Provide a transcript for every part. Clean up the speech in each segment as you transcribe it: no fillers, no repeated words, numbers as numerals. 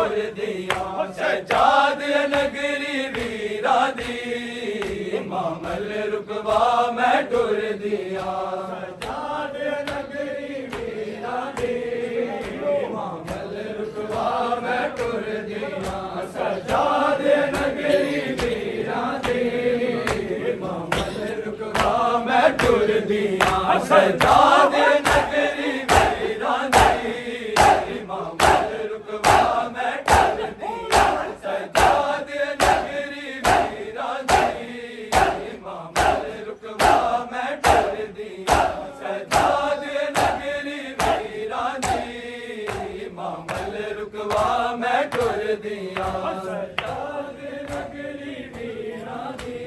टुर दिया सजाद नगरी वीरा दी मामल रुकवा मैं टुर दिया सजाद नगरी वीरा दी मामल रुकवा मैं टुर दिया सजाद नगरी वीरा दी मामल रुकवा मैं टुर दिया सजाद नगरी वीरा दी मामल रुकवा मैं टुर दिया सजाद नगरी वीरा दी मामल रुकवा मैं टुर दिया सजाद नगरी वीरा दी मामल रुकवा मैं टुर दिया सजाद नगरी वीरा दी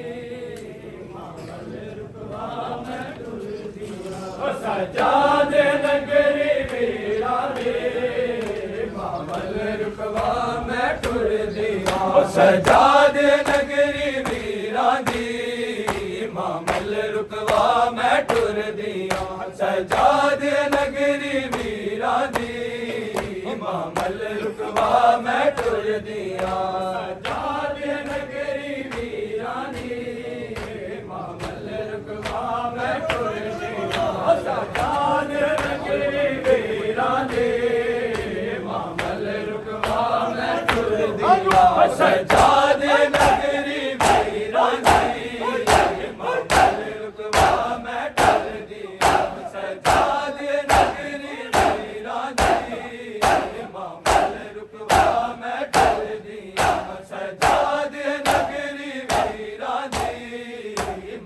मामल रुकवा मैं टुर दिया सजाद नगरी वीरा दी मामल रुकवा मैं टुर दिया सजाद नगरी वीरा दी मामल रुकवा मैं टुर दिया सजाद नगरी वीरा दी मामल रुकवा मैं टुर दिया सजाद नगरी वीरा दी मामल रुकवा मैं टुर दिया सजाद नगरी वीरा दी मामल रुकवा मैं टुर दिया सजाद नगरी वीरा दी मामल रुकवा मैं टुर दिया सजाद नगरी वीरा दी मामल रुकवा मैं टुर दिया सजाद नगरी वीरा दी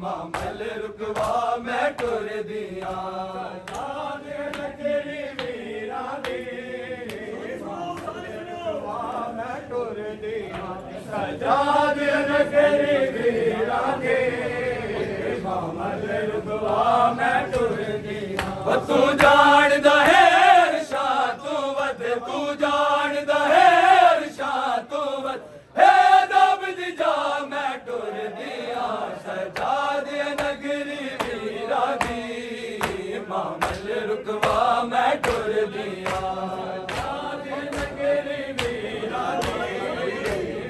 मामल रुकवा मैं टुर दिया सजाद नगरी वीरा दी सजाद नगरी वीरा दी मामल रुकवा मैं टुर दिया तू जानदा है अरशा तू वद तू जानदा है अरशा तू वद है दब दी जा मैं टुर दिया सजाद नगरी वीरा दी मामल रुकवा मैं टुर दिया सजाद नगरी वीरा दी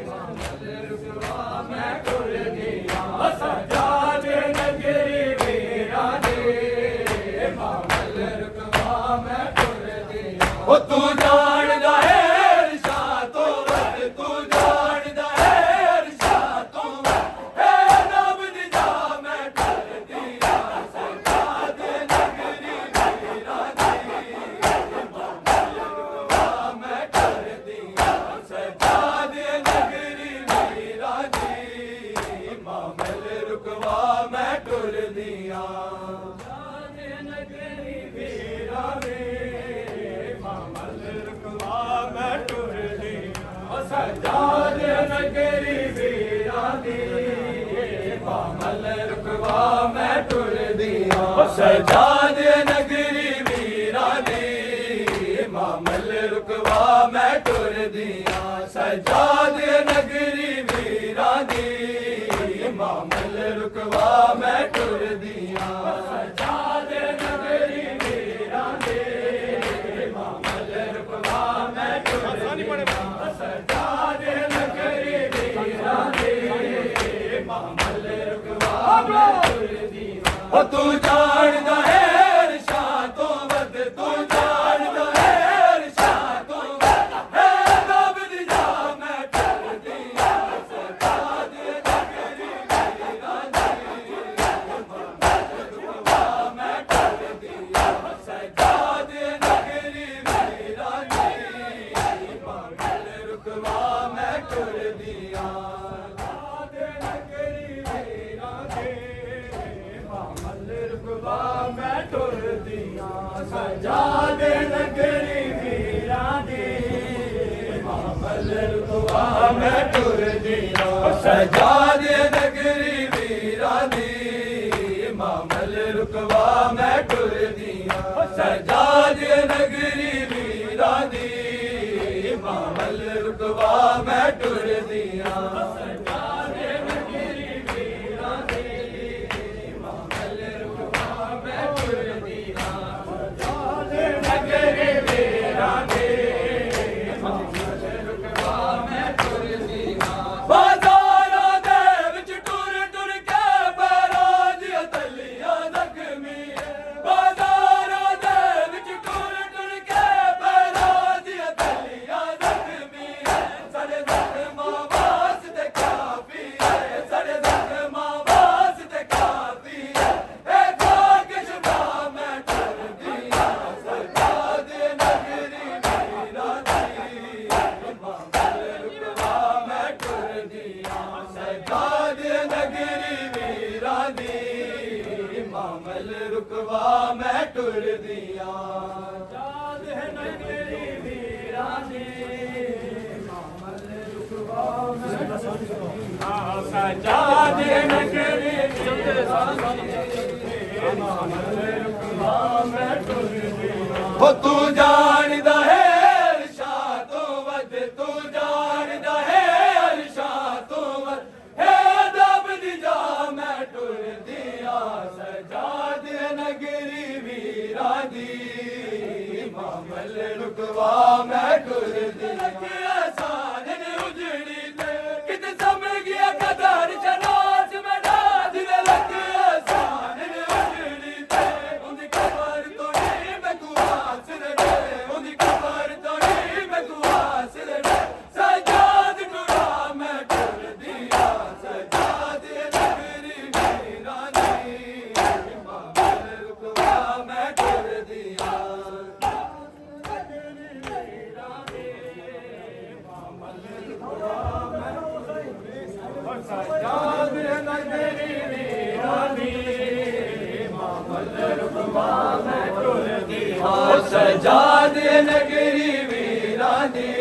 मामल रुकवा मैं टुर दिया सजाद नगरी वीरा दी मामल रुकवा मैं टुर दिया तू जानदा है अरशा तू वद तू जानदा है अरशा तू वद है नब दी जा मैं टुर दिया सजाद नगरी वीरा दी मामल रुकवा मैं टुर दिया सजाद नगरी वीरा दी मामल रुकवा मैं टुर दिया सजाद नगरी वीरा दी मामल रुकवा मैं टुर दिया सजाद नगरी वीरा दी मामल रुकवा मैं टुर दिया सजाद नगरी वीरा दी मामल रुकवा मैं टुर दिया सजाद नगरी वीरा दी मामल रुकवा मैं टुर दिया सजाद नगरी वीरा दी मामल रुकवा मैं टुर दिया सजाद नगरी वीरा दी मामल रुकवा मैं टुर दिया तू जानदा है अरशा तू वद तू जानदा है अरशा तू वद है दब दी जा मैं टुर दिया सजाद नगरी वीरा दी मामल रुकवा मैं टुर दिया सजाद नगरी वीरा दी मामल रुकवा मैं टुर दिया सजाद नगरी वीरा दी मामल रुकवा मैं टुर दिया सजाद नगरी वीरा दी मामल रुकवा मैं टुर दिया सजाद नगरी वीरा दी मामल रुकवा मैं टुर दिया सजाद नगरी वीरा दी मामल रुकवा मैं टुर दिया सजाद नगरी वीरा दी मामल रुकवा मैं टुर दिया सजाद नगरी वीरा दी मामल रुकवा मैं टुरदियां जाद है नगरी वीरां दी मामल रुकवा मैं सजाद है नगरी मामल रुकवा मैं टुरदियां हो तू जानदा है अरशा तो वध तू जानदा है अरशा तो वध है दब दी जा मैं टुरदियां सजाद नगरी वीरां दी मामल रुकवा मैं टुरदियां आसान उजड़ी ते कित समझ गया कदर चनाच में नाज लग आसान उजड़ी ते उनकी खबर तो नहीं मैं गुआस रे उनकी खबर तो नहीं मैं गुआस रे सजाद टुरा मैं टुरदियां सजाद नगरी वीरां दी मामल रुकवा मैं टुरदियां सजाद नगरी वीरां दी मामल रुकवा मैं टुरदियां सजाद नगरी वीरां दी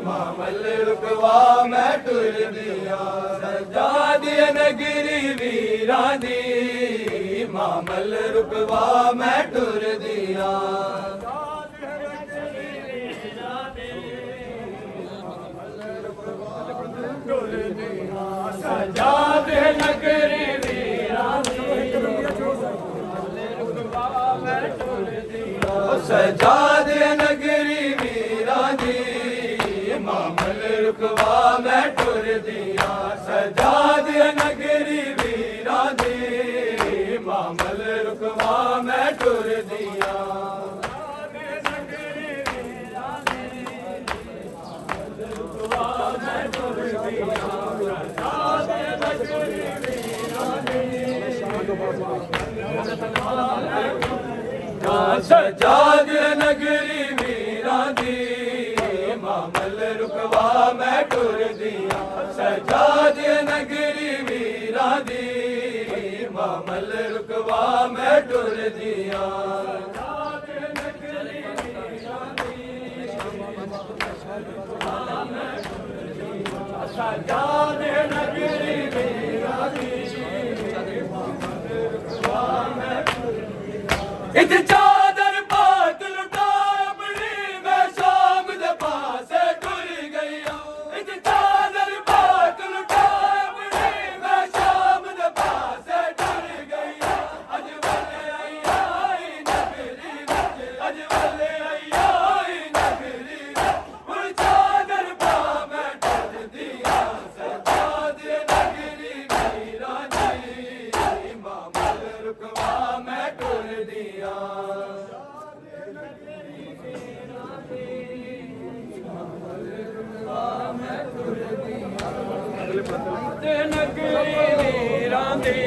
मामल रुकवा मैं टुरदियां सजाद नगरी वीरां दी मामल रुकवा मैं टुरदियां सजाद नगरी वीरां दी सजाद नगरी वीरां दी मामल रुकवा मैं टुरदियां सजाद नगरी वीरां दी मामल रुकवा मैं टुरदियां सजाद नगरी वीरां दी मामल रुकवा मैं टुरदियां सजाद नगरी वीरां दी मामल रुकवा मैं टुरदियां सजाद नगरी वीरां दी इत चादर पात लुटा अपनी मैं शाम दे पासे टुर गईया इत चादर पात लुटा अपनी मैं शाम दे पासे टुर गईया अज वाले आई नगरी अज वाले आई नगरी हुण चादर पा मैं टुरदियां सजाद नगरी वीरां दी मामल रुकवा मैं टुरदियां नगरी वीरां दी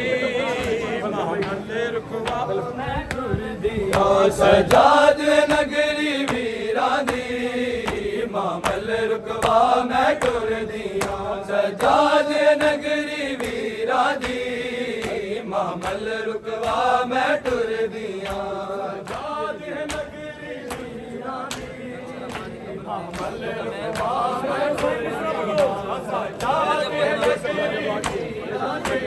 मामल रुकवा मैं टुरदियां सजाद नगरी वीरां दी मामल रुकवा मैं टुरदियां सजाद नगरी वीरां दी मामल रुकवा मैं टुरदियां सजाद नगरी वीरां दी मामल रुकवा मैं टुरदियां सजाद नगरी वीरां दी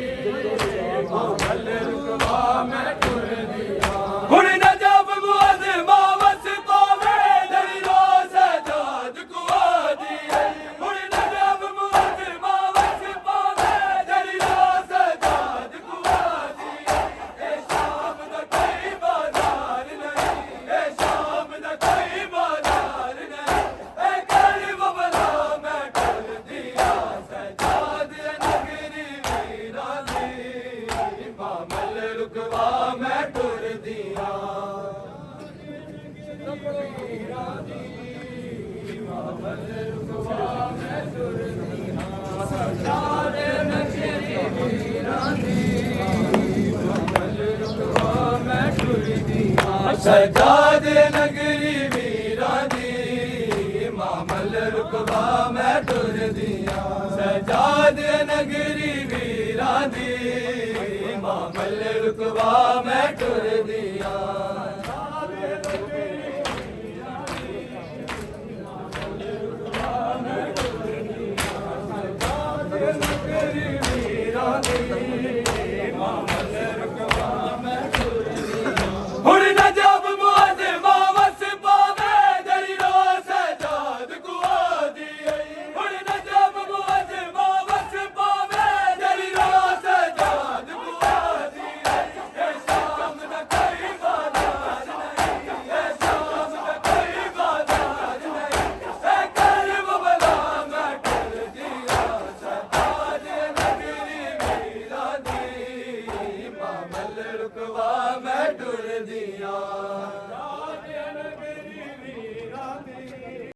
मामल रुकवा मैं टुरदियां हुण न जब मुअज़्ज़मा वस पावे दरियो सजाद कुआ दी हुण न जब मुअज़्ज़मा वस पावे दरियो सजाद कुआ दी ए शाम दा कोई बाजार नहीं ए शाम दा कोई बाजार नहीं ए कर बबला मैं टुरदियां सजाद नगरी वीरां दी मामल रुकवा मैं टुरदियां मामल रुकवा मैं टुरदियां सजाद नगरी वीरां दी मामल रुकवा मैं टुरदियां सजाद नगरी वीरां दी मामल रुकवा मैं टुरदियां सजाद नगरी वीरां दी मामल ਰੁਕਵਾ ਮੈਂ ਟੁਰਦੀ ਹਾਂ